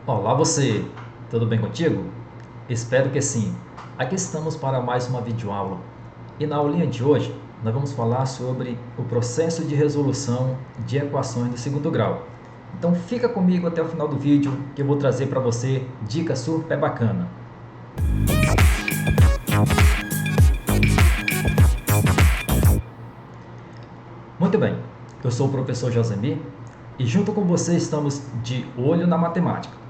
Olá você, tudo bem contigo? Espero que sim. Aqui estamos para mais uma videoaula. E na aulinha de hoje, nós vamos falar sobre o processo de resolução de equações do segundo grau. Então fica comigo até o final do vídeo que eu vou trazer para você dicas super bacana. Muito bem, eu sou o professor Josemir e junto com você estamos de olho na matemática.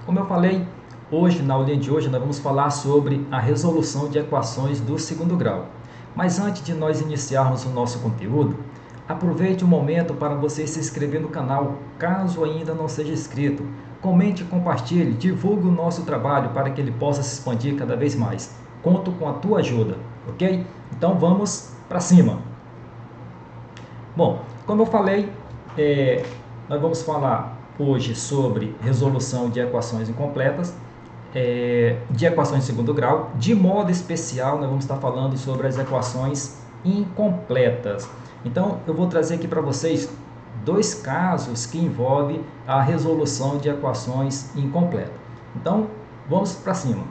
Como eu falei, hoje, na aulinha de hoje, nós vamos falar sobre a resolução de equações do segundo grau. Mas antes de nós iniciarmos o nosso conteúdo, aproveite o momento para você se inscrever no canal, caso ainda não seja inscrito. Comente, compartilhe, divulgue o nosso trabalho para que ele possa se expandir cada vez mais. Conto com a tua ajuda, ok? Então vamos para cima! Bom, como eu falei, nós vamos falar hoje sobre resolução de equações incompletas, de equações de segundo grau. De modo especial, nós vamos estar falando sobre as equações incompletas. Então, eu vou trazer aqui para vocês dois casos que envolvem a resolução de equações incompletas. Então, vamos para cima.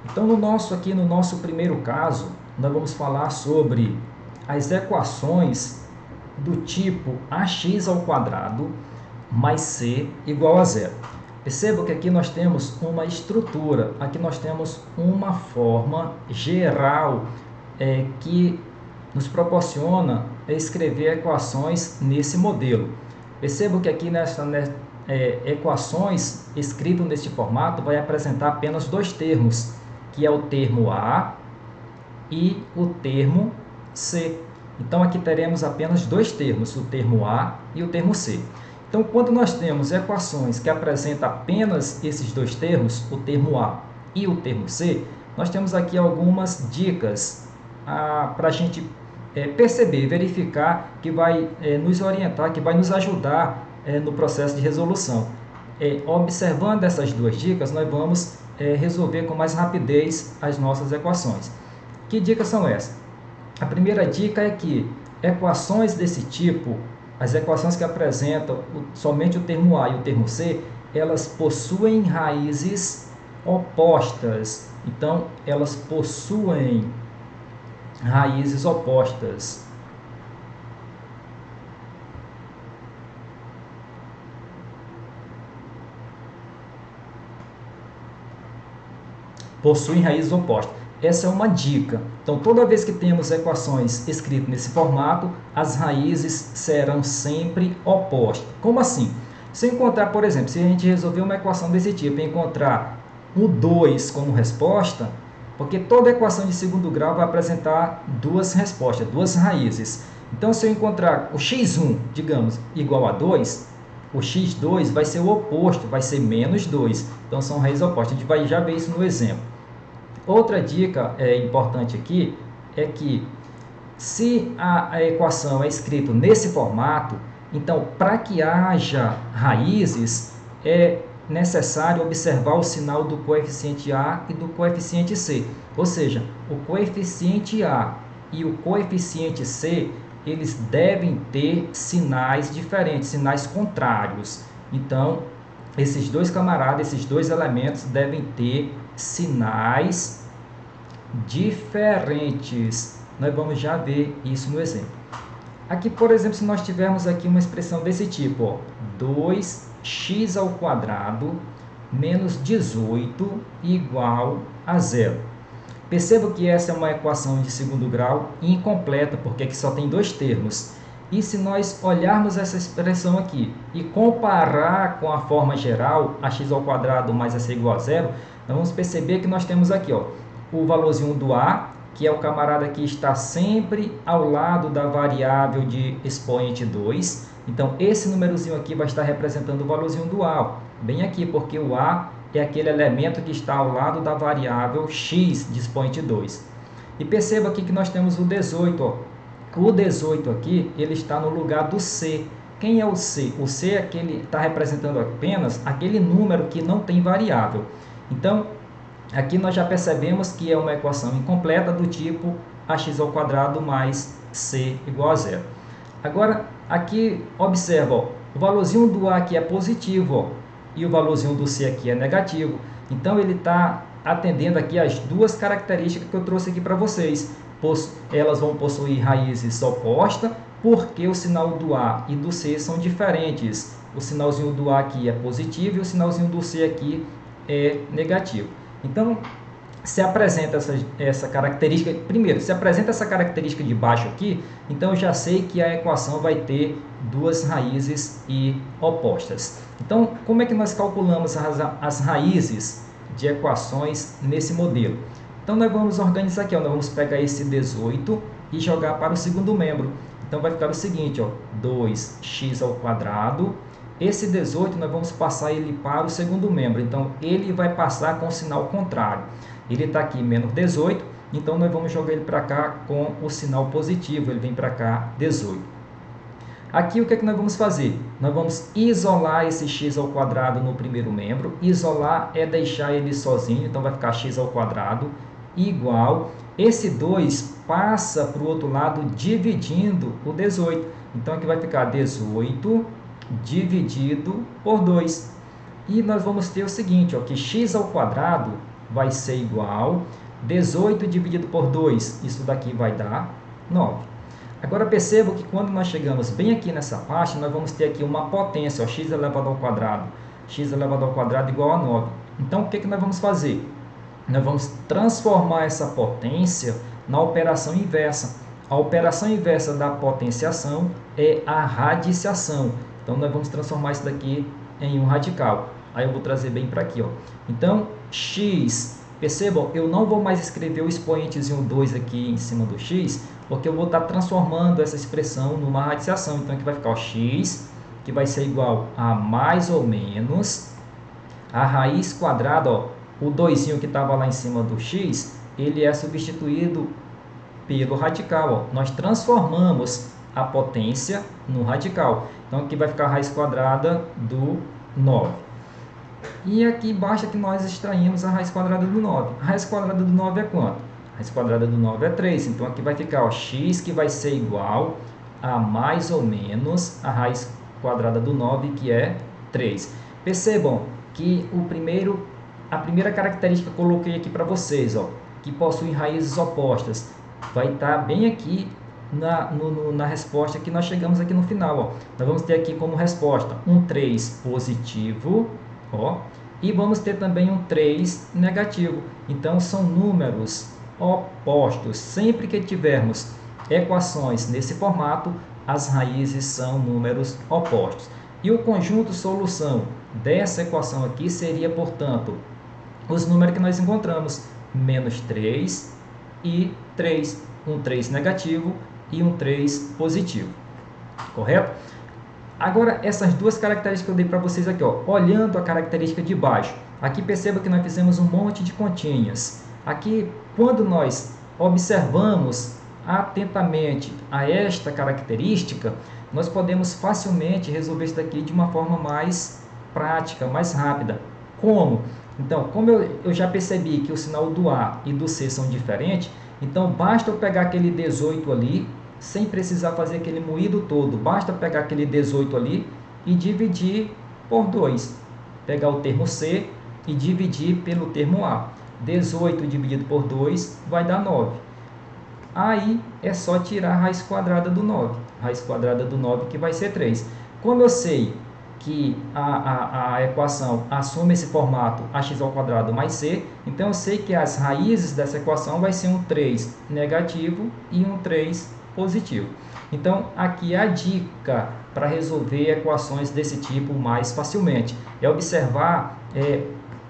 Então, no nosso primeiro caso, nós vamos falar sobre as equações do tipo ax ao quadrado mais c igual a zero. Perceba que aqui nós temos uma estrutura, aqui nós temos uma forma geral que nos proporciona escrever equações nesse modelo. Perceba que aqui equações escritas neste formato vai apresentar apenas dois termos, que é o termo A e o termo C. Então, aqui teremos apenas dois termos, o termo A e o termo C. Então, quando nós temos equações que apresentam apenas esses dois termos, o termo A e o termo C, nós temos aqui algumas dicas para a gente perceber, verificar, que vai nos orientar, que vai nos ajudar no processo de resolução. Observando essas duas dicas, nós vamos resolver com mais rapidez as nossas equações. Que dicas são essas? A primeira dica é que equações desse tipo, as equações que apresentam somente o termo A e o termo C, elas possuem raízes opostas. Então, elas possuem raízes opostas. Possuem raízes opostas. Essa é uma dica. Então, toda vez que temos equações escritas nesse formato, as raízes serão sempre opostas. Como assim? Se eu encontrar, por exemplo, se a gente resolver uma equação desse tipo e encontrar o 2 como resposta, porque toda equação de segundo grau vai apresentar duas respostas, duas raízes. Então, se eu encontrar o x1, digamos, igual a 2, o x2 vai ser o oposto, vai ser menos 2. Então, são raízes opostas. A gente vai já ver isso no exemplo. Outra dica importante aqui é que se a equação é escrita nesse formato, então para que haja raízes é necessário observar o sinal do coeficiente A e do coeficiente C. Ou seja, o coeficiente A e o coeficiente C, eles devem ter sinais diferentes, sinais contrários. Então, esses dois camaradas, esses dois elementos devem ter sinais diferentes. Nós vamos já ver isso no exemplo. Aqui, por exemplo, se nós tivermos aqui uma expressão desse tipo, ó, 2x ao quadrado menos 18 igual a zero. Perceba que essa é uma equação de segundo grau incompleta, porque aqui só tem dois termos. E se nós olharmos essa expressão aqui e comparar com a forma geral, ax ao quadrado mais ac igual a zero, nós vamos perceber que nós temos aqui o valorzinho do A, que é o camarada que está sempre ao lado da variável de expoente 2. Então, esse númerozinho aqui vai estar representando o valorzinho do A, bem aqui, porque o A é aquele elemento que está ao lado da variável x de expoente 2. E perceba aqui que nós temos o 18, ó. O 18 aqui, ele está no lugar do C. Quem é o C? O C é aquele, está representando apenas aquele número que não tem variável. Então, aqui nós já percebemos que é uma equação incompleta do tipo ax ao quadrado mais c igual a zero. Agora, aqui, observa, ó, O valorzinho do A aqui é positivo, ó, e o valorzinho do C aqui é negativo. Então, ele está atendendo aqui as duas características que eu trouxe aqui para vocês. Elas vão possuir raízes opostas, porque o sinal do A e do C são diferentes. O sinalzinho do A aqui é positivo e o sinalzinho do C aqui é negativo. Então, se apresenta essa característica, primeiro, se apresenta essa característica de baixo aqui, então eu já sei que a equação vai ter duas raízes e opostas. Então, como é que nós calculamos as raízes de equações nesse modelo? Então, nós vamos organizar aqui, ó, nós vamos pegar esse 18 e jogar para o segundo membro. Então, vai ficar o seguinte, ó, 2x². Esse 18, nós vamos passar ele para o segundo membro. Então, ele vai passar com o sinal contrário. Ele está aqui menos 18, então nós vamos jogar ele para cá com o sinal positivo. Ele vem para cá 18. Aqui o que é que nós vamos fazer? Nós vamos isolar esse x² no primeiro membro. Isolar é deixar ele sozinho, então vai ficar x² igual. Esse 2 passa para o outro lado dividindo o 18. Então aqui vai ficar 18 dividido por 2. E nós vamos ter o seguinte, ó, que x² vai ser igual 18 dividido por 2. Isso daqui vai dar 9. Agora perceba que quando nós chegamos bem aqui nessa parte, nós vamos ter aqui uma potência, ó, x elevado ao quadrado. X elevado ao quadrado igual a 9. Então o que nós vamos fazer? Nós vamos transformar essa potência na operação inversa. A operação inversa da potenciação é a radiciação. Então nós vamos transformar isso daqui em um radical. Aí eu vou trazer bem para aqui, ó. Então, x, percebam, eu não vou mais escrever o expoentezinho 2 aqui em cima do x, porque eu vou estar transformando essa expressão numa radiciação. Então, aqui vai ficar o x, que vai ser igual a mais ou menos a raiz quadrada, ó, o 2 que estava lá em cima do x, ele é substituído pelo radical, ó. Nós transformamos a potência no radical. Então, aqui vai ficar a raiz quadrada do 9. E aqui basta que nós extraímos a raiz quadrada do 9. A raiz quadrada do 9 é quanto? A raiz quadrada do 9 é 3. Então, aqui vai ficar, ó, x, que vai ser igual a mais ou menos a raiz quadrada do 9, que é 3. Percebam que a primeira característica que eu coloquei aqui para vocês, ó, que possui raízes opostas, vai estar bem aqui na resposta que nós chegamos aqui no final, ó. Nós vamos ter aqui como resposta um 3 positivo, ó, e vamos ter também um 3 negativo. Então, são números opostos. Sempre que tivermos equações nesse formato, as raízes são números opostos. E o conjunto solução dessa equação aqui seria, portanto, os números que nós encontramos, menos 3 e 3. Um 3 negativo e um 3 positivo. Correto? Agora, essas duas características que eu dei para vocês aqui, ó, olhando a característica de baixo. Aqui perceba que nós fizemos um monte de continhas. Aqui, quando nós observamos atentamente a esta característica, nós podemos facilmente resolver isso daqui de uma forma mais prática, mais rápida. Como? Então, como eu já percebi que o sinal do A e do C são diferentes, então basta eu pegar aquele 18 ali, sem precisar fazer aquele moído todo. Basta pegar aquele 18 ali e dividir por 2. Pegar o termo C e dividir pelo termo A. 18 dividido por 2 vai dar 9. Aí é só tirar a raiz quadrada do 9. Raiz quadrada do 9 que vai ser 3. Como eu sei que a equação assume esse formato ax² mais c, então eu sei que as raízes dessa equação vai ser um 3 negativo e um 3 positivo. Então, aqui é a dica para resolver equações desse tipo mais facilmente. É observar,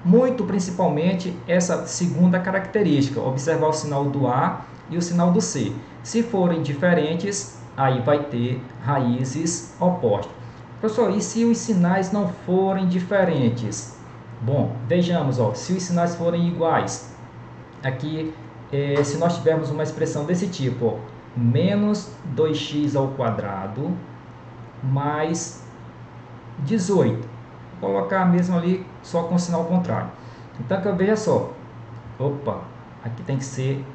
muito principalmente, essa segunda característica. Observar o sinal do A e o sinal do C. Se forem diferentes, aí vai ter raízes opostas. Professor, e se os sinais não forem diferentes? Bom, vejamos, ó, se os sinais forem iguais. Aqui, se nós tivermos uma expressão desse tipo, ó, menos 2x² mais 18. Vou colocar mesmo ali só com o sinal contrário. Então, que veja só. Aqui tem que ser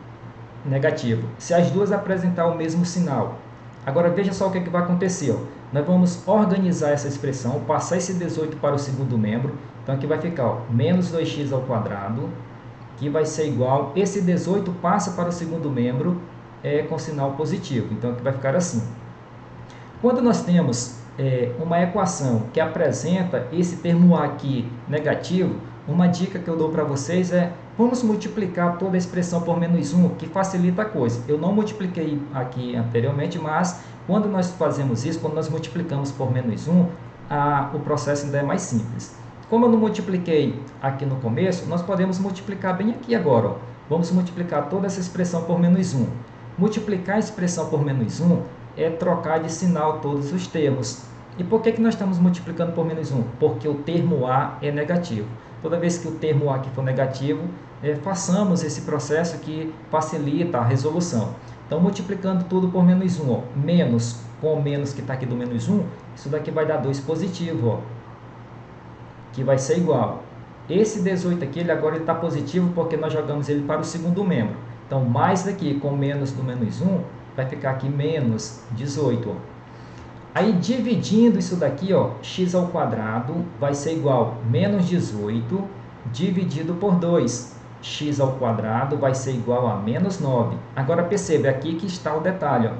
negativo. Se as duas apresentar o mesmo sinal, Agora veja só o que vai acontecer. Ó. Nós vamos organizar essa expressão, passar esse 18 para o segundo membro. Então aqui vai ficar ó, menos 2x ao quadrado, que vai ser igual, esse 18 passa para o segundo membro com sinal positivo. Então aqui vai ficar assim. Quando nós temos uma equação que apresenta esse termo a aqui negativo, uma dica que eu dou para vocês é, vamos multiplicar toda a expressão por menos 1, que facilita a coisa. Eu não multipliquei aqui anteriormente, mas quando nós fazemos isso, quando nós multiplicamos por menos 1, o processo ainda é mais simples. Como eu não multipliquei aqui no começo, nós podemos multiplicar bem aqui agora. Ó. Vamos multiplicar toda essa expressão por menos 1. Multiplicar a expressão por menos 1 é trocar de sinal todos os termos. E por que nós estamos multiplicando por menos 1? Porque o termo A é negativo. Toda vez que o termo A aqui for negativo, façamos esse processo que facilita a resolução. Então, multiplicando tudo por menos 1, ó, menos com o menos que está aqui do menos 1, isso daqui vai dar 2 positivo, ó, que vai ser igual. Esse 18 aqui, ele agora está positivo porque nós jogamos ele para o segundo membro. Então, mais daqui com menos do menos 1, vai ficar aqui menos 18. Ó. Aí, dividindo isso daqui, ó, x ao quadrado vai ser igual a menos 18 dividido por 2. X ao quadrado vai ser igual a menos 9. Agora, perceba, aqui que está o detalhe. Ó.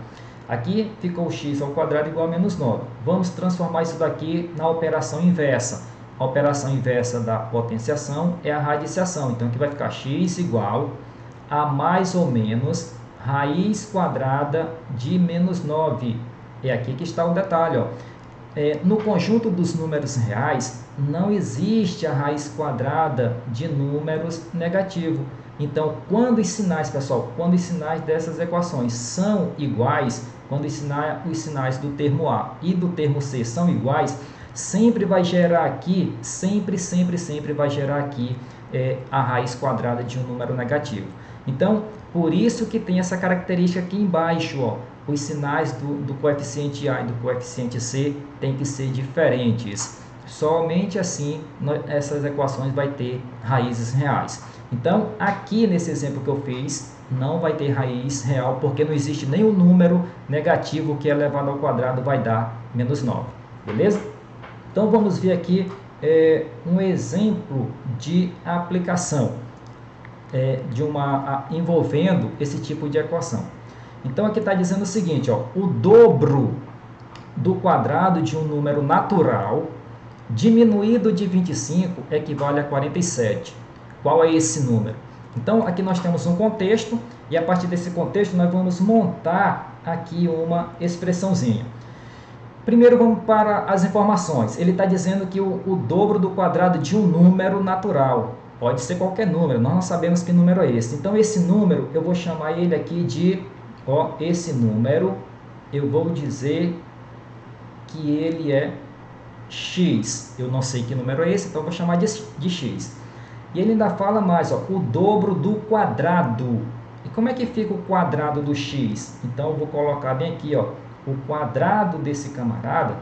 Aqui ficou x ao quadrado igual a menos 9. Vamos transformar isso daqui na operação inversa. A operação inversa da potenciação é a radiciação. Então, aqui vai ficar x igual a mais ou menos raiz quadrada de menos 9. É aqui que está o detalhe. Ó. No conjunto dos números reais, não existe a raiz quadrada de números negativos. Então, quando os sinais, pessoal, quando os sinais dessas equações são iguais, quando os sinais do termo A e do termo C são iguais, sempre vai gerar aqui, sempre vai gerar aqui a raiz quadrada de um número negativo. Então, por isso que tem essa característica aqui embaixo, ó, os sinais do coeficiente A e do coeficiente C têm que ser diferentes. Somente assim essas equações vai ter raízes reais. Então, aqui nesse exemplo que eu fiz, não vai ter raiz real, porque não existe nenhum número negativo que elevado ao quadrado vai dar menos 9. Beleza? Então, vamos ver aqui um exemplo de aplicação envolvendo esse tipo de equação. Então, aqui está dizendo o seguinte, ó, o dobro do quadrado de um número natural diminuído de 25 equivale a 47. Qual é esse número? Então, aqui nós temos um contexto e a partir desse contexto nós vamos montar aqui uma expressãozinha. Primeiro vamos para as informações. Ele está dizendo que o dobro do quadrado de um número natural. Pode ser qualquer número, nós não sabemos que número é esse. Então, esse número, eu vou chamar ele aqui de, ó, esse número, eu vou dizer que ele é x. Eu não sei que número é esse, então eu vou chamar de x. E ele ainda fala mais, ó, o dobro do quadrado. E como é que fica o quadrado do x? Então, eu vou colocar bem aqui, ó, o quadrado desse camarada,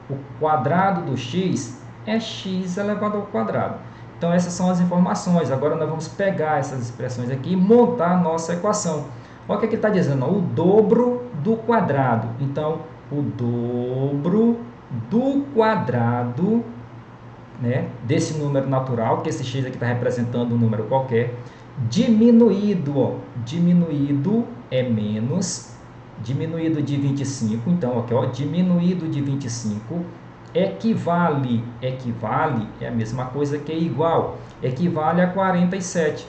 o quadrado do x é x elevado ao quadrado. Então, essas são as informações. Agora, nós vamos pegar essas expressões aqui e montar a nossa equação. Olha o que ele está dizendo, ó, o dobro do quadrado. Então, o dobro do quadrado, né, desse número natural, que esse x aqui está representando um número qualquer, diminuído, ó, diminuído é menos, diminuído de 25, então, aqui, ó, diminuído de 25, equivale é a mesma coisa que igual, equivale a 47.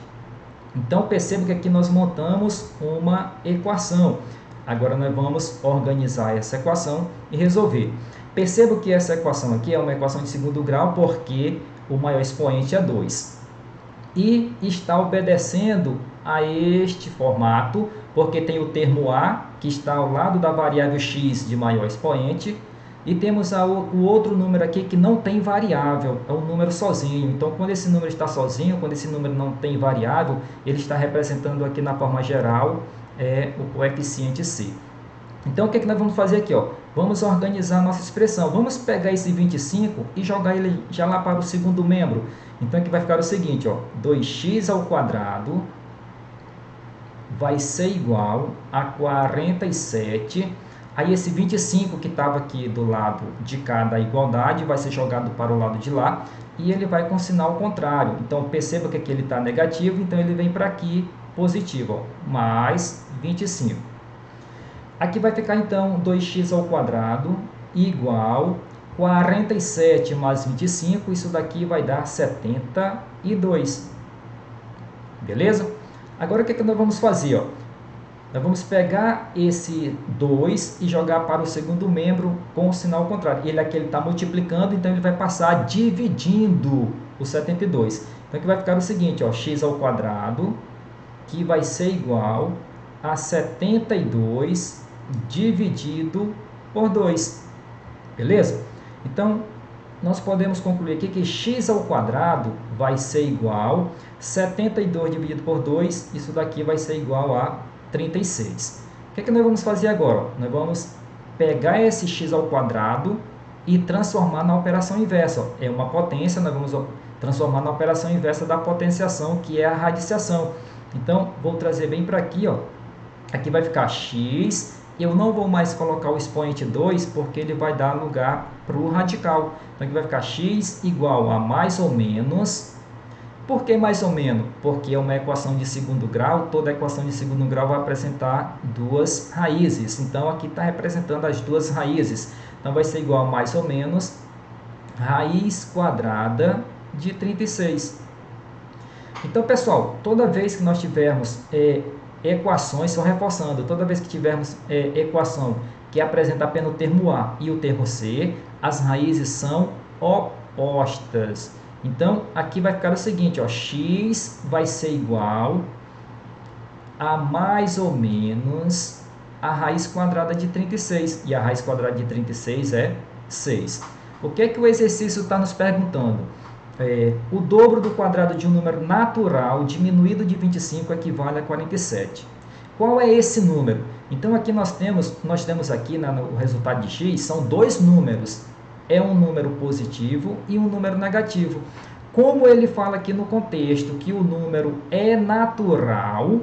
Então, perceba que aqui nós montamos uma equação. Agora, nós vamos organizar essa equação e resolver. Perceba que essa equação aqui é uma equação de segundo grau, porque o maior expoente é 2. E está obedecendo a este formato, porque tem o termo A, que está ao lado da variável x de maior expoente, e temos o outro número aqui que não tem variável, é um número sozinho. Então, quando esse número está sozinho, quando esse número não tem variável, ele está representando aqui na forma geral o coeficiente C. Então, o que nós vamos fazer aqui? Ó? Vamos organizar a nossa expressão. Vamos pegar esse 25 e jogar ele já lá para o segundo membro. Então, aqui vai ficar o seguinte, ó, 2x ao quadrado vai ser igual a 47. Aí esse 25 que estava aqui do lado de cá da igualdade vai ser jogado para o lado de lá e ele vai com sinal contrário. Então perceba que aqui ele está negativo, então ele vem para aqui positivo, ó, mais 25. Aqui vai ficar então 2x ao quadrado igual 47 mais 25, isso daqui vai dar 72. Beleza? Agora o que nós vamos fazer? Ó? Nós vamos pegar esse 2 e jogar para o segundo membro com o sinal contrário. Ele aqui está multiplicando, então ele vai passar dividindo o 72. Então aqui vai ficar o seguinte, ó, x ao quadrado, que vai ser igual a 72 dividido por 2. Beleza? Então, nós podemos concluir aqui que x ao quadrado vai ser igual a 72 dividido por 2, isso daqui vai ser igual a 36. O que nós vamos fazer agora? Nós vamos pegar esse x ao quadrado e transformar na operação inversa. É uma potência, nós vamos transformar na operação inversa da potenciação, que é a radiciação. Então, vou trazer bem para aqui, ó. Aqui vai ficar x. Eu não vou mais colocar o expoente 2, porque ele vai dar lugar para o radical. Então, aqui vai ficar x igual a mais ou menos. Por que mais ou menos? Porque é uma equação de segundo grau. Toda equação de segundo grau vai apresentar duas raízes. Então, aqui está representando as duas raízes. Então, vai ser igual a mais ou menos raiz quadrada de 36. Então, pessoal, toda vez que nós tivermos equações, só reforçando, toda vez que tivermos equação que apresenta apenas o termo A e o termo C, as raízes são opostas. Então, aqui vai ficar o seguinte, ó, x vai ser igual a mais ou menos a raiz quadrada de 36. E a raiz quadrada de 36 é 6. O que o exercício está nos perguntando? O dobro do quadrado de um número natural diminuído de 25 equivale a 47. Qual é esse número? Então, aqui nós temos aqui no resultado de x, são dois números. É um número positivo e um número negativo. Como ele fala aqui no contexto que o número é natural,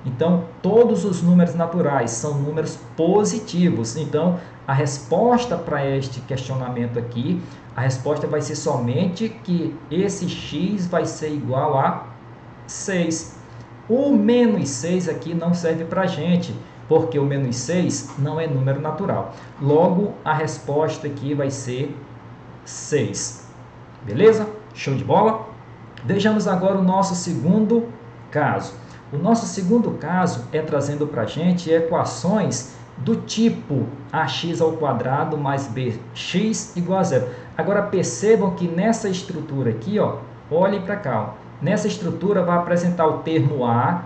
então todos os números naturais são números positivos. Então, a resposta para este questionamento aqui, a resposta vai ser somente que esse x vai ser igual a 6. O menos 6 aqui não serve para a gente, porque o menos 6 não é número natural. Logo, a resposta aqui vai ser 6. Beleza? Show de bola? Vejamos agora o nosso segundo caso. O nosso segundo caso é trazendo para a gente equações do tipo ax ao quadrado mais bx igual a zero. Agora percebam que nessa estrutura aqui, ó, olhem para cá, ó, nessa estrutura vai apresentar o termo a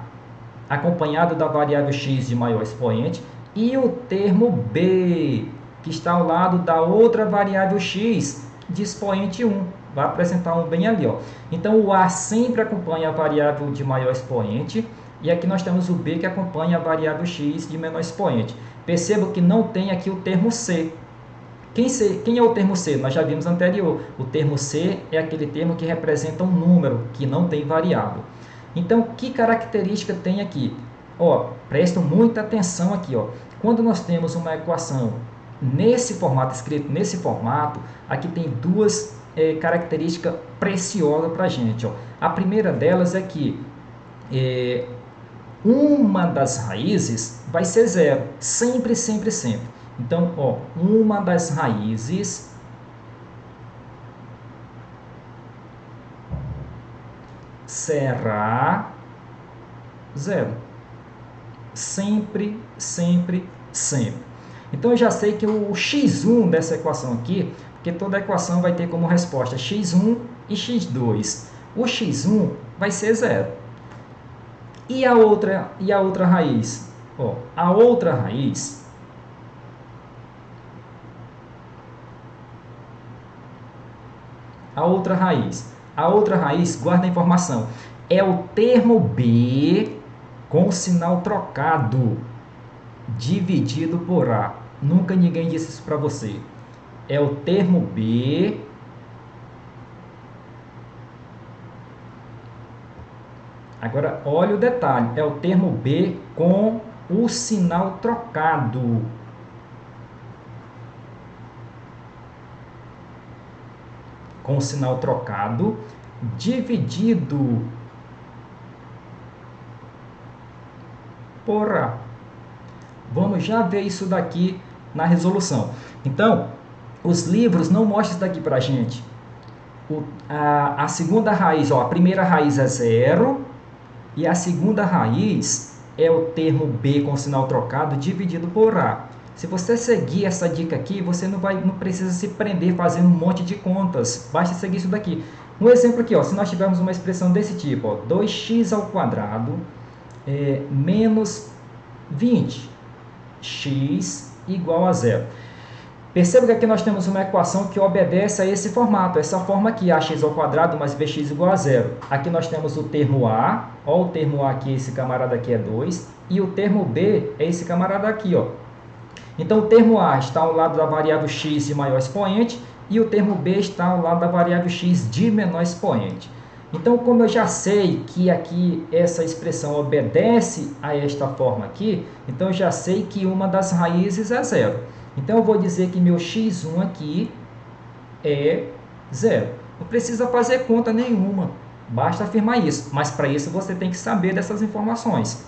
acompanhado da variável x de maior expoente e o termo b, que está ao lado da outra variável x de expoente 1. Vai apresentar um bem ali, ó. Então o a sempre acompanha a variável de maior expoente e aqui nós temos o b que acompanha a variável x de menor expoente. Perceba que não tem aqui o termo c. Quem é o termo c? Nós já vimos anterior. O termo c é aquele termo que representa um número que não tem variável. Então, que característica tem aqui? Ó, prestem muita atenção aqui, ó. Quando nós temos uma equação nesse formato, escrito nesse formato, aqui tem duas características preciosas para a gente, ó. A primeira delas é que uma das raízes vai ser zero, sempre, sempre, sempre. Então, ó, uma das raízes será zero. Sempre, sempre, sempre. Então, eu já sei que o x1 dessa equação aqui, porque toda equação vai ter como resposta x1 e x2. O x1 vai ser zero. E a outra raiz? Ó, a outra raiz A outra raiz, guarda a informação, é o termo b com o sinal trocado, dividido por a. Nunca ninguém disse isso para você. É o termo b Agora, olha o detalhe, é o termo B com o sinal trocado. Com o sinal trocado, dividido por A. Vamos já ver isso daqui na resolução. Então, os livros não mostram isso daqui para a gente. A segunda raiz, ó, a primeira raiz é 0, e a segunda raiz é o termo B com sinal trocado dividido por A. Se você seguir essa dica aqui, você não precisa se prender fazendo um monte de contas. Basta seguir isso daqui. Um exemplo aqui, ó, se nós tivermos uma expressão desse tipo, ó, 2x ao quadrado menos 20, x igual a 0. Perceba que aqui nós temos uma equação que obedece a esse formato, essa forma aqui, ax ao quadrado mais bx igual a 0. Aqui nós temos o termo A, ó, o termo A aqui, esse camarada aqui é 2, e o termo B é esse camarada aqui, ó. Então, o termo A está ao lado da variável x de maior expoente, e o termo B está ao lado da variável x de menor expoente. Então, como eu já sei que aqui essa expressão obedece a esta forma aqui, então eu já sei que uma das raízes é 0. Então, eu vou dizer que meu x1 aqui é 0. Não precisa fazer conta nenhuma, basta afirmar isso. Mas, para isso, você tem que saber dessas informações.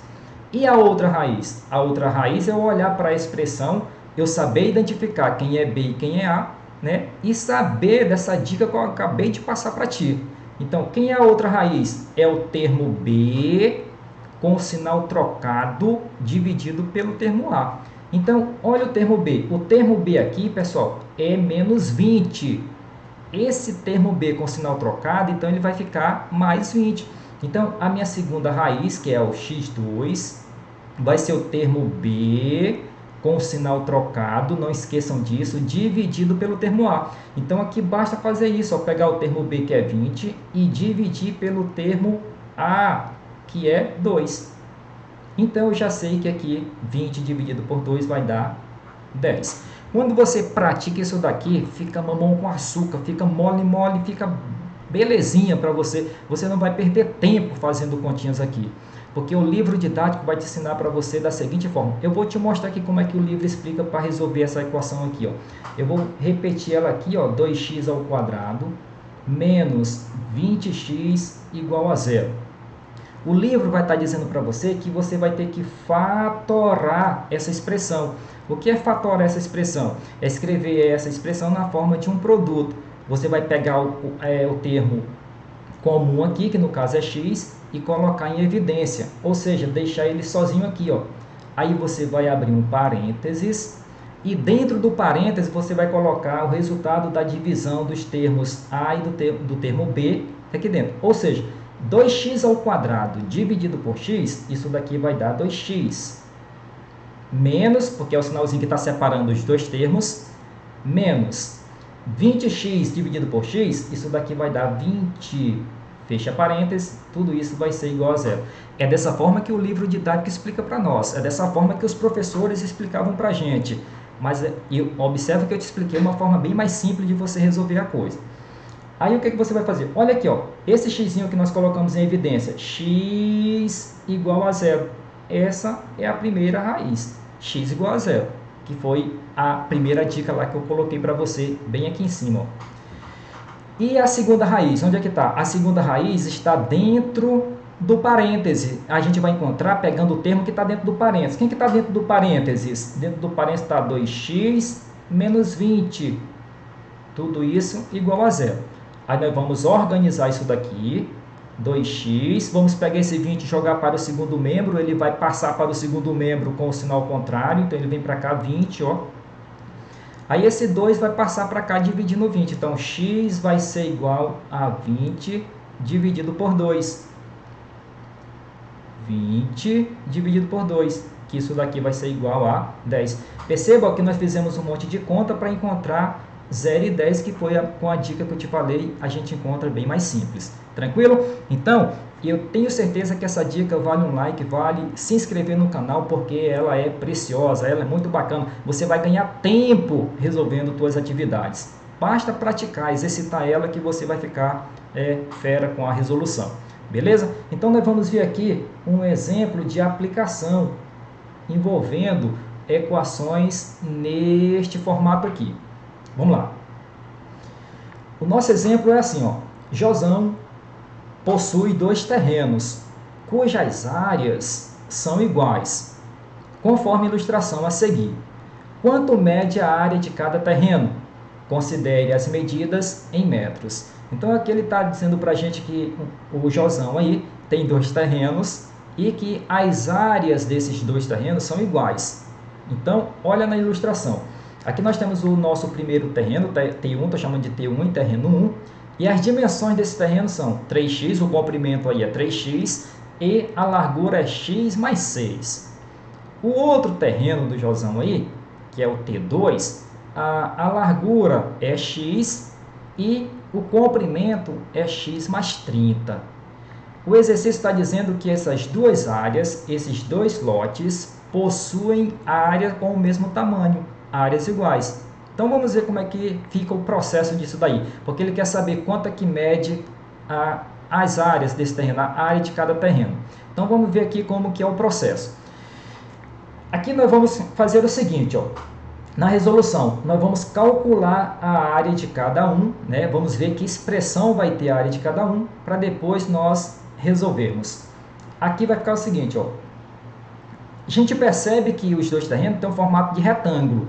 E a outra raiz? A outra raiz é eu olhar para a expressão, eu saber identificar quem é B e quem é A, né? E saber dessa dica que eu acabei de passar para ti. Então, quem é a outra raiz? É o termo B com o sinal trocado dividido pelo termo A. Então, olha o termo B. O termo B aqui, pessoal, é menos 20. Esse termo B com sinal trocado, então ele vai ficar mais 20. Então, a minha segunda raiz, que é o x2, vai ser o termo B com o sinal trocado, não esqueçam disso, dividido pelo termo A. Então, aqui basta fazer isso, ó, pegar o termo B, que é 20, e dividir pelo termo A, que é 2. Então, eu já sei que aqui 20 dividido por 2 vai dar 10. Quando você pratica isso daqui, fica mamão com açúcar, fica mole, fica belezinha para você. Você não vai perder tempo fazendo continhas aqui. Porque o livro didático vai te ensinar para você da seguinte forma. Eu vou te mostrar aqui como é que o livro explica para resolver essa equação aqui, ó. Eu vou repetir ela aqui, ó, 2x ao quadrado menos 20x igual a 0. O livro vai estar dizendo para você que você vai ter que fatorar essa expressão. O que é fatorar essa expressão? É escrever essa expressão na forma de um produto. Você vai pegar o termo comum aqui, que no caso é x, e colocar em evidência. Ou seja, deixar ele sozinho aqui, ó. Aí você vai abrir um parênteses, e dentro do parênteses você vai colocar o resultado da divisão dos termos A e do termo B aqui dentro. Ou seja, 2x ao quadrado dividido por x, isso daqui vai dar 2x. Menos, porque é o sinalzinho que está separando os dois termos, menos 20x dividido por x, isso daqui vai dar 20. Fecha parênteses, tudo isso vai ser igual a 0. É dessa forma que o livro didático explica para nós, é dessa forma que os professores explicavam para a gente. Mas observa que eu te expliquei uma forma bem mais simples de você resolver a coisa. Aí o que você vai fazer? Olha aqui, ó, esse x que nós colocamos em evidência, x igual a 0. Essa é a primeira raiz, x igual a 0, que foi a primeira dica lá que eu coloquei para você, bem aqui em cima, ó. E a segunda raiz, onde é que está? A segunda raiz está dentro do parêntese. A gente vai encontrar pegando o termo que está dentro do parênteses. Quem que está dentro do parênteses? Dentro do parênteses está 2x menos 20. Tudo isso igual a 0. Aí nós vamos organizar isso daqui. 2x, vamos pegar esse 20 e jogar para o segundo membro. Ele vai passar para o segundo membro com o sinal contrário. Então, ele vem para cá 20, ó. Aí esse 2 vai passar para cá dividindo 20. Então, x vai ser igual a 20 dividido por 2. 20 dividido por 2. Que isso daqui vai ser igual a 10. Perceba que nós fizemos um monte de conta para encontrar 0 e 10, que foi com a dica que eu te falei, a gente encontra bem mais simples. Tranquilo? Então, eu tenho certeza que essa dica vale um like, vale se inscrever no canal, porque ela é preciosa, ela é muito bacana. Você vai ganhar tempo resolvendo suas atividades. Basta praticar, exercitar ela, que você vai ficar fera com a resolução. Beleza? Então nós vamos ver aqui um exemplo de aplicação envolvendo equações neste formato aqui. Vamos lá. O nosso exemplo é assim, ó. Josão possui 2 terrenos, cujas áreas são iguais, conforme a ilustração a seguir. Quanto mede a área de cada terreno? Considere as medidas em metros. Então aqui ele está dizendo para a gente que o Josão aí tem 2 terrenos e que as áreas desses 2 terrenos são iguais. Então, olha na ilustração. Aqui nós temos o nosso primeiro terreno, T1, estou chamando de T1 e terreno 1. E as dimensões desse terreno são 3x, o comprimento aí é 3x, e a largura é x mais 6. O outro terreno do Josão aí, que é o T2, a largura é x e o comprimento é x mais 30. O exercício está dizendo que essas duas áreas, esses 2 lotes, possuem área com o mesmo tamanho, áreas iguais. Então vamos ver como é que fica o processo disso daí, porque ele quer saber quanto é que mede as áreas desse terreno, a área de cada terreno. Então vamos ver aqui como que é o processo. Aqui nós vamos fazer o seguinte, ó. Na resolução, nós vamos calcular a área de cada um, né? Vamos ver que expressão vai ter a área de cada um, para depois nós resolvermos. Aqui vai ficar o seguinte, ó. A gente percebe que os 2 terrenos têm um formato de retângulo.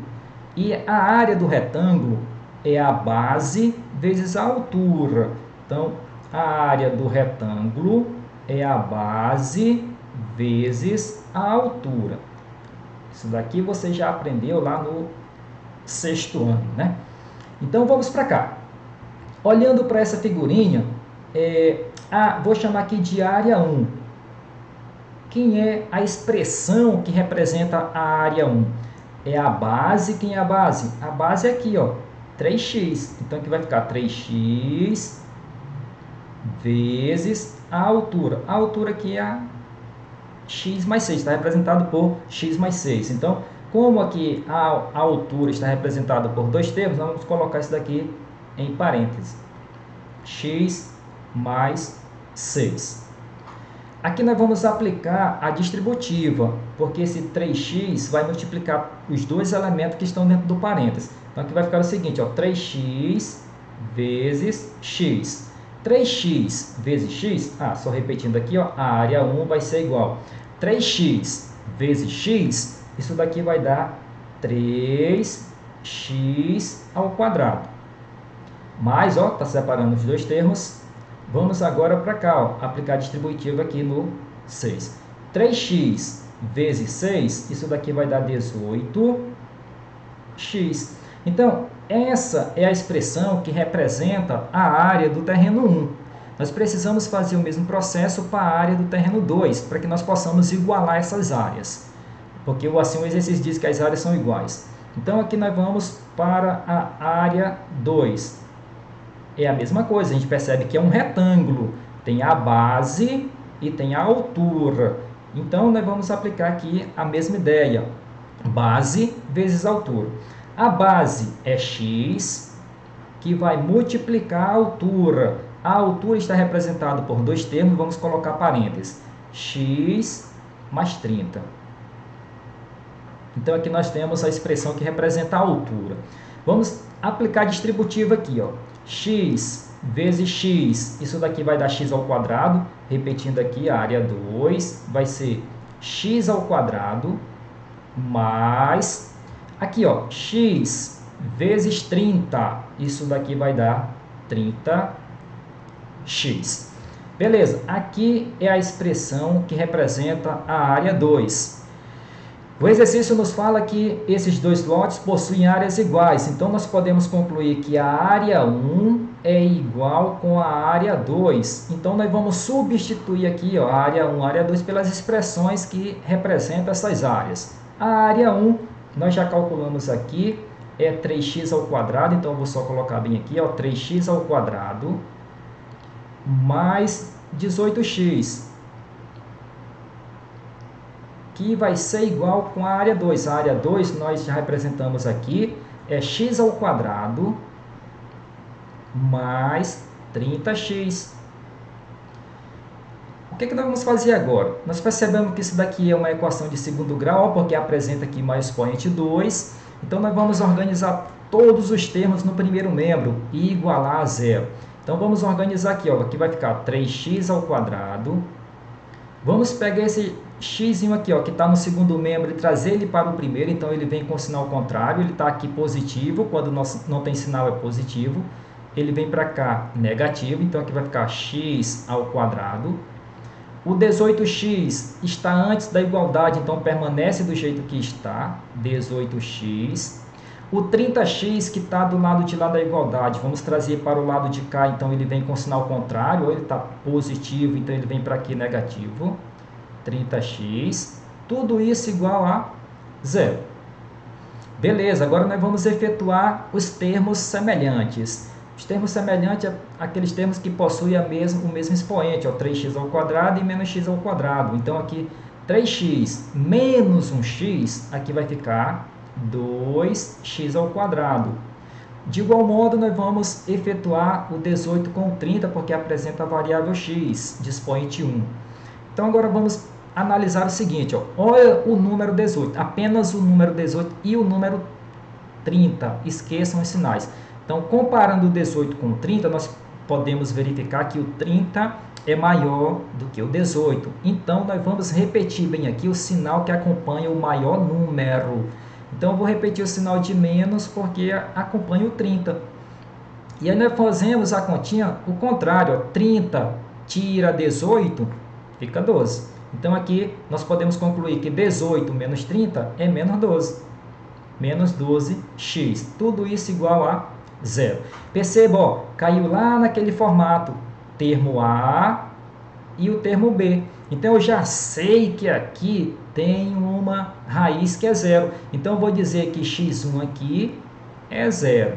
E a área do retângulo é a base vezes a altura. Então, a área do retângulo é a base vezes a altura. Isso daqui você já aprendeu lá no 6º ano, né? Então, vamos para cá. Olhando para essa figurinha, vou chamar aqui de área 1. Quem é a expressão que representa a área 1? É a base. Quem é a base? A base é aqui, ó, 3x. Então, aqui vai ficar 3x vezes a altura. A altura aqui é a x mais 6, está representado por x mais 6. Então, como aqui a altura está representada por 2 termos, nós vamos colocar isso daqui em parênteses. X mais 6. Aqui nós vamos aplicar a distributiva, porque esse 3x vai multiplicar os 2 elementos que estão dentro do parênteses. Então, aqui vai ficar o seguinte, ó, 3x vezes x. 3x vezes x, só repetindo aqui, ó, a área 1 vai ser igual. 3x vezes x, isso daqui vai dar 3x ao quadrado. Mas, ó, está separando os 2 termos. Vamos agora para cá, ó, aplicar a distributiva aqui no 6. 3x vezes 6, isso daqui vai dar 18x. Então, essa é a expressão que representa a área do terreno 1. Nós precisamos fazer o mesmo processo para a área do terreno 2, para que nós possamos igualar essas áreas. Porque assim o exercício diz que as áreas são iguais. Então, aqui nós vamos para a área 2. É a mesma coisa, a gente percebe que é um retângulo. Tem a base e tem a altura. Então, nós vamos aplicar aqui a mesma ideia. Base vezes altura. A base é x, que vai multiplicar a altura. A altura está representada por 2 termos, vamos colocar parênteses. X mais 30. Então, aqui nós temos a expressão que representa a altura. Vamos aplicar a distributiva aqui, ó. X vezes x, isso daqui vai dar x ao quadrado. Repetindo aqui, a área 2 vai ser x ao quadrado mais... Aqui, ó, x vezes 30, isso daqui vai dar 30x. Beleza, aqui é a expressão que representa a área 2. O exercício nos fala que esses 2 lotes possuem áreas iguais, então nós podemos concluir que a área 1 é igual com a área 2. Então nós vamos substituir aqui, ó, a área 1 e a área 2 pelas expressões que representam essas áreas. A área 1, nós já calculamos aqui, é 3x ao quadrado, então eu vou só colocar bem aqui, ó, 3x ao quadrado mais 18x. Que vai ser igual com a área 2. A área 2 nós já representamos aqui, é x ao quadrado mais 30x. que nós vamos fazer agora? Nós percebemos que isso daqui é uma equação de segundo grau, porque apresenta aqui mais expoente 2. Então, nós vamos organizar todos os termos no primeiro membro e igualar a zero. Então, vamos organizar aqui, ó, aqui vai ficar 3x ao quadrado. Vamos pegar esse x aqui, ó, que está no segundo membro, e trazer ele para o primeiro. Então, ele vem com o sinal contrário, ele está aqui positivo, quando não tem sinal é positivo. Ele vem para cá negativo, então aqui vai ficar x ao quadrado. O 18x está antes da igualdade, então permanece do jeito que está, 18x. O 30x que está do lado de lá da igualdade, vamos trazer para o lado de cá, então ele vem com sinal contrário, ou ele está positivo, então ele vem para aqui negativo, 30x. Tudo isso igual a zero. Beleza, agora nós vamos efetuar os termos semelhantes. Os termos semelhantes a aqueles termos que possuem o mesmo expoente, ó, 3x ao quadrado e menos x ao quadrado. Então, aqui, 3x menos 1x, aqui vai ficar 2x ao quadrado. De igual modo, nós vamos efetuar o 18 com o 30, porque apresenta a variável x, de expoente 1. Então, agora vamos analisar o seguinte, ó, olha o número 18, apenas o número 18 e o número 30, esqueçam os sinais. Então, comparando o 18 com o 30, nós podemos verificar que o 30 é maior do que o 18. Então, nós vamos repetir bem aqui o sinal que acompanha o maior número. Então, eu vou repetir o sinal de menos porque acompanha o 30. E aí nós fazemos a continha o contrário, ó, 30 tira 18, fica 12. Então, aqui nós podemos concluir que 18 menos 30 é menos 12. Menos 12x. Tudo isso igual a zero. Perceba, ó, caiu lá naquele formato, termo A e o termo B. Então, eu já sei que aqui tem uma raiz que é zero. Então, eu vou dizer que x1 aqui é zero.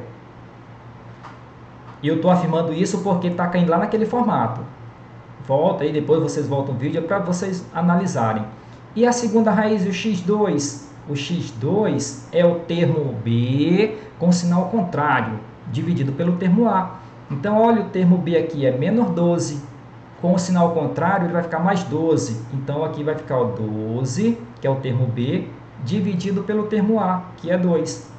E eu estou afirmando isso porque está caindo lá naquele formato. Volta aí, depois vocês voltam o vídeo para vocês analisarem. E a segunda raiz, o x2? O x2 é o termo B com sinal contrário, dividido pelo termo A. Então, olha, o termo B aqui é menos 12. Com o sinal contrário, ele vai ficar mais 12. Então, aqui vai ficar o 12, que é o termo B, dividido pelo termo A, que é 2.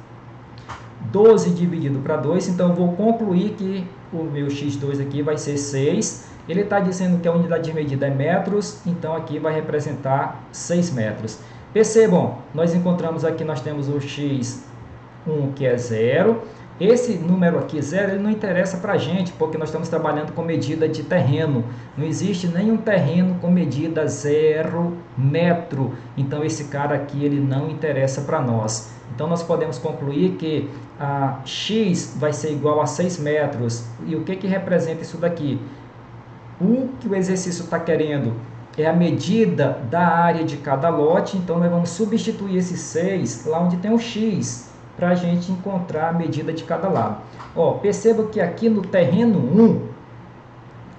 12 dividido para 2, então eu vou concluir que o meu x2 aqui vai ser 6. Ele está dizendo que a unidade de medida é metros, então aqui vai representar 6 metros. Percebam, nós encontramos aqui, nós temos o x1 que é 0. Esse número aqui, 0, ele não interessa para a gente, porque nós estamos trabalhando com medida de terreno. Não existe nenhum terreno com medida 0 metro. Então, esse cara aqui, ele não interessa para nós. Então, nós podemos concluir que a x vai ser igual a 6 metros. E o que representa isso daqui? O que o exercício está querendo é a medida da área de cada lote. Então, nós vamos substituir esse 6 lá onde tem o x, para a gente encontrar a medida de cada lado. Ó, perceba que aqui no terreno 1,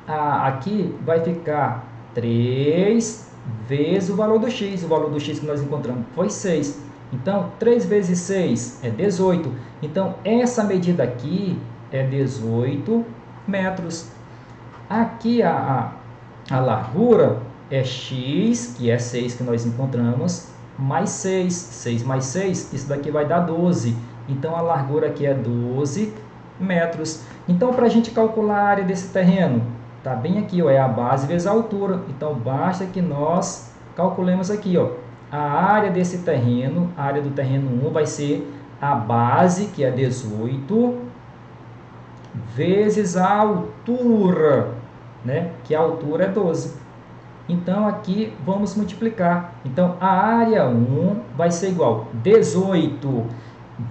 aqui vai ficar 3 vezes o valor do x. O valor do x que nós encontramos foi 6. Então, 3 vezes 6 é 18. Então, essa medida aqui é 18 metros. Aqui a largura é x, que é 6 que nós encontramos, mais 6. 6 mais 6, isso daqui vai dar 12. Então, a largura aqui é 12 metros. Então, para a gente calcular a área desse terreno, está bem aqui, ó, é a base vezes a altura. Então, basta que nós calculemos aqui, ó, a área desse terreno, a área do terreno 1 vai ser a base, que é 18, vezes a altura, né, que a altura é 12. Então, aqui vamos multiplicar. Então, a área 1 vai ser igual a 18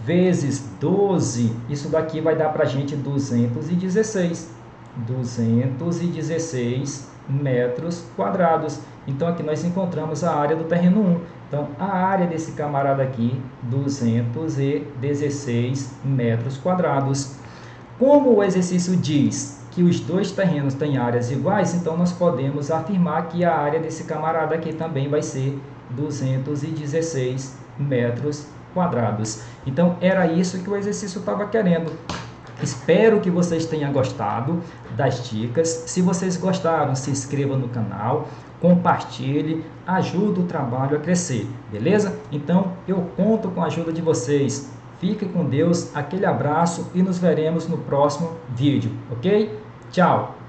vezes 12. Isso daqui vai dar para a gente 216. 216 metros quadrados. Então, aqui nós encontramos a área do terreno 1. Então, a área desse camarada aqui, 216 metros quadrados. Como o exercício diz que os dois terrenos têm áreas iguais, então nós podemos afirmar que a área desse camarada aqui também vai ser 216 metros quadrados. Então, era isso que o exercício estava querendo. Espero que vocês tenham gostado das dicas. Se vocês gostaram, se inscrevam no canal, compartilhe, ajude o trabalho a crescer, beleza? Então, eu conto com a ajuda de vocês. Fique com Deus, aquele abraço e nos veremos no próximo vídeo, ok? Tchau!